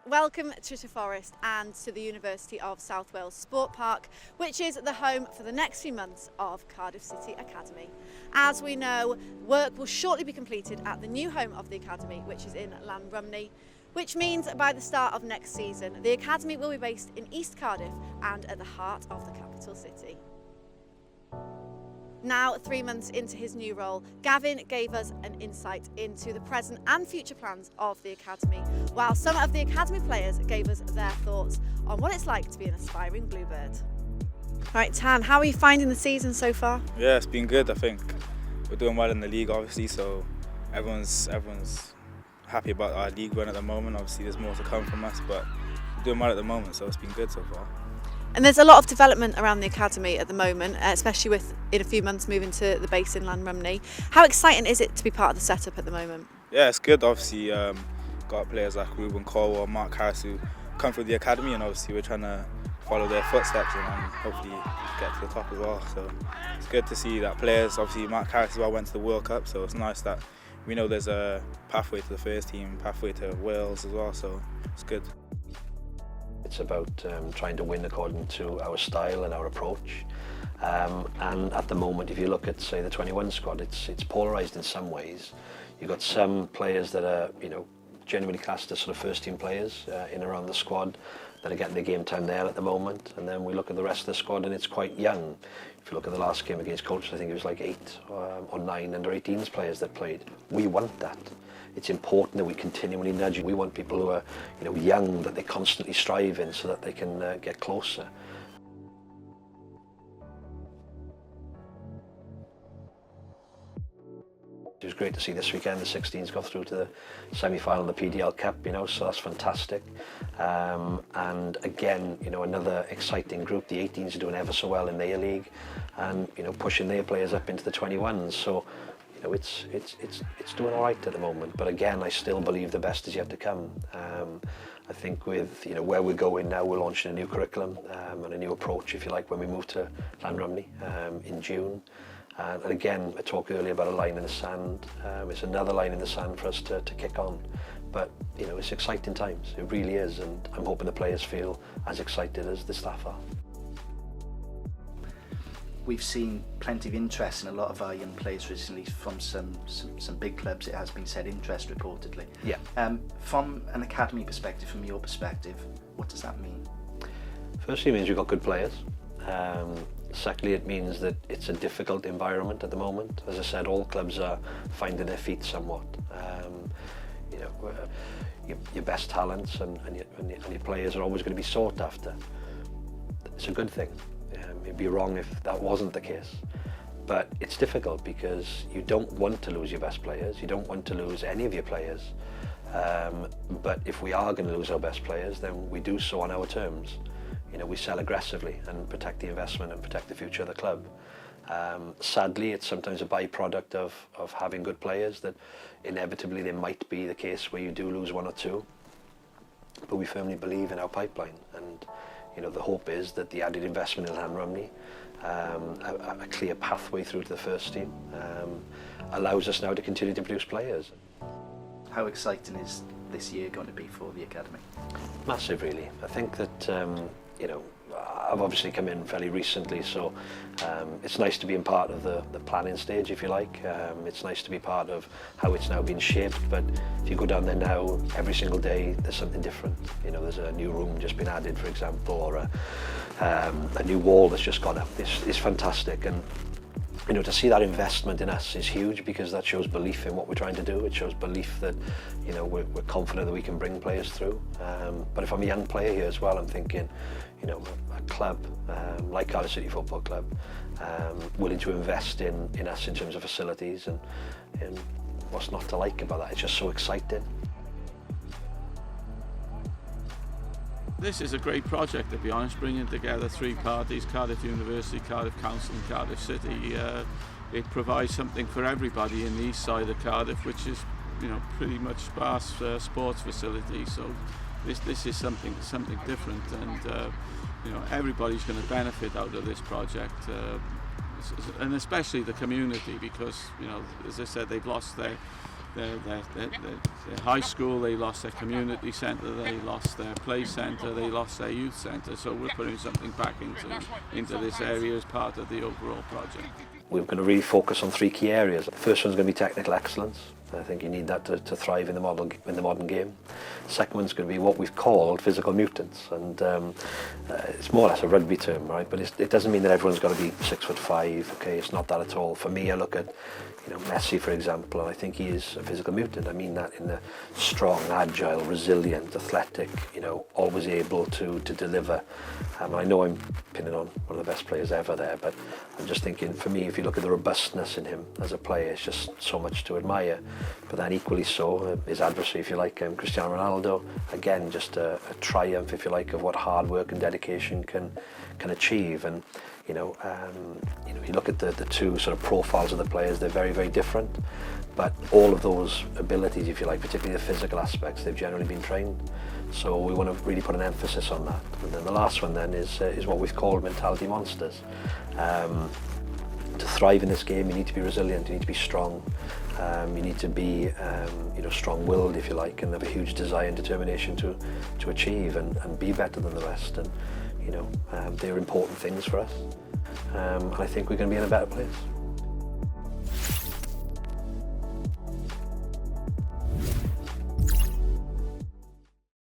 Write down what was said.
Welcome to Forest and to the University of South Wales Sport Park, which is the home for the next few months of Cardiff City Academy. As we know, work will shortly be completed at the new home of the Academy, which is in Llanrumney, which means by the start of next season, the Academy will be based in East Cardiff and at the heart of the capital city. Now, 3 months into his new role, Gavin gave us an insight into the present and future plans of the Academy, while some of the Academy players gave us their thoughts on what it's like to be an aspiring Bluebird. Right, Tan, how are you finding the season so far? Yeah, it's been good. I think we're doing well in the league, obviously, so everyone's happy about our league run at the moment. Obviously, there's more to come from us, but we're doing well at the moment, so it's been good so far. And there's a lot of development around the Academy at the moment, especially with, in a few months, moving to the base in Llanrumney. How exciting is it to be part of the setup at the moment? Yeah, it's good. Obviously, got players like Ruben Colwell, Mark Harris who come through the Academy, and obviously we're trying to follow their footsteps and hopefully get to the top as well. So it's good to see that players, obviously Mark Harris as well went to the World Cup, so it's nice that we know there's a pathway to the first team, pathway to Wales as well, so it's good. It's about trying to win according to our style and our approach. And at the moment, if you look at, say, the 21 squad, it's polarised in some ways. You've got some players that are, genuinely classed as sort of first-team players in and around the squad that are getting the game time there at the moment. And then we look at the rest of the squad, and it's quite young. If you look at the last game against Colchester, I think it was like 8 or 9 under-18s players that played. We want that. It's important that we continually nudge. We want people who are, young, that they constantly strive in so that they can get closer. It was great to see this weekend the 16s go through to the semi-final of the PDL Cup, so that's fantastic. And again, another exciting group. The 18s are doing ever so well in their league, and pushing their players up into the 21s. So. It's doing all right at the moment, but again, I still believe the best is yet to come. I think with where we're going now, we're launching a new curriculum and a new approach, if you like, when we move to Llanrumney in June. And again, I talked earlier about a line in the sand. It's another line in the sand for us to kick on. But it's exciting times. It really is, and I'm hoping the players feel as excited as the staff are. We've seen plenty of interest in a lot of our young players recently from some big clubs. It has been said, interest reportedly. Yeah. From an academy perspective, from your perspective, what does that mean? Firstly, it means we've got good players. Secondly, it means that it's a difficult environment at the moment. As I said, all clubs are finding their feet somewhat. Your best talents and your players are always going to be sought after. It's a good thing. It'd be wrong if that wasn't the case. But it's difficult because you don't want to lose your best players. You don't want to lose any of your players. But if we are going to lose our best players, then we do so on our terms. We sell aggressively and protect the investment and protect the future of the club. Sadly, it's sometimes a byproduct of having good players that inevitably there might be the case where you do lose one or two. But we firmly believe in our pipeline, and the hope is that the added investment in Llanrumney, a clear pathway through to the first team, allows us now to continue to produce players. How exciting is this year going to be for the Academy? Massive, really. I think that, I've obviously come in fairly recently, so it's nice to be in part of the planning stage, if you like. It's nice to be part of how it's now been shaped, but if you go down there now, every single day there's something different. There's a new room just been added, for example, or a new wall that's just gone up. It's fantastic, and to see that investment in us is huge, because that shows belief in what we're trying to do. It shows belief that we're confident that we can bring players through. But if I'm a young player here as well, I'm thinking, a club like Cardiff City Football Club, willing to invest in us in terms of facilities, and what's not to like about that? It's just so exciting. This is a great project, to be honest, bringing together 3 parties, Cardiff University, Cardiff Council and Cardiff City. It provides something for everybody in the east side of Cardiff, which is pretty much sparse sports facilities. So this is something different, and everybody's going to benefit out of this project, and especially the community, because as I said, they've lost their high school, they lost their community centre, they lost their play centre, they lost their youth centre. So we're putting something back into this area as part of the overall project. We're going to really focus on 3 key areas. The first one's going to be technical excellence. I think you need that to thrive in the modern game. Second one's going to be what we've called physical mutants, and it's more or less a rugby term, right? But it doesn't mean that everyone's got to be 6'5". Okay, it's not that at all. For me, I look at Messi, for example, and I think he is a physical mutant. I mean that in the strong, agile, resilient, athletic, always able to deliver. I know I'm pinning on one of the best players ever there, but I'm just thinking, for me, if you look at the robustness in him as a player, it's just so much to admire. But then equally so, his adversary, if you like, Cristiano Ronaldo, again, just a triumph, if you like, of what hard work and dedication can achieve. And you look at the 2 sort of profiles of the players, they're very, very different, but all of those abilities, if you like, particularly the physical aspects, they've generally been trained. So we want to really put an emphasis on that. And then the last one then is what we've called mentality monsters. To thrive in this game, you need to be resilient, you need to be strong, you need to be strong-willed, if you like, and have a huge desire and determination to achieve and be better than the rest. And they're important things for us. I think we're going to be in a better place.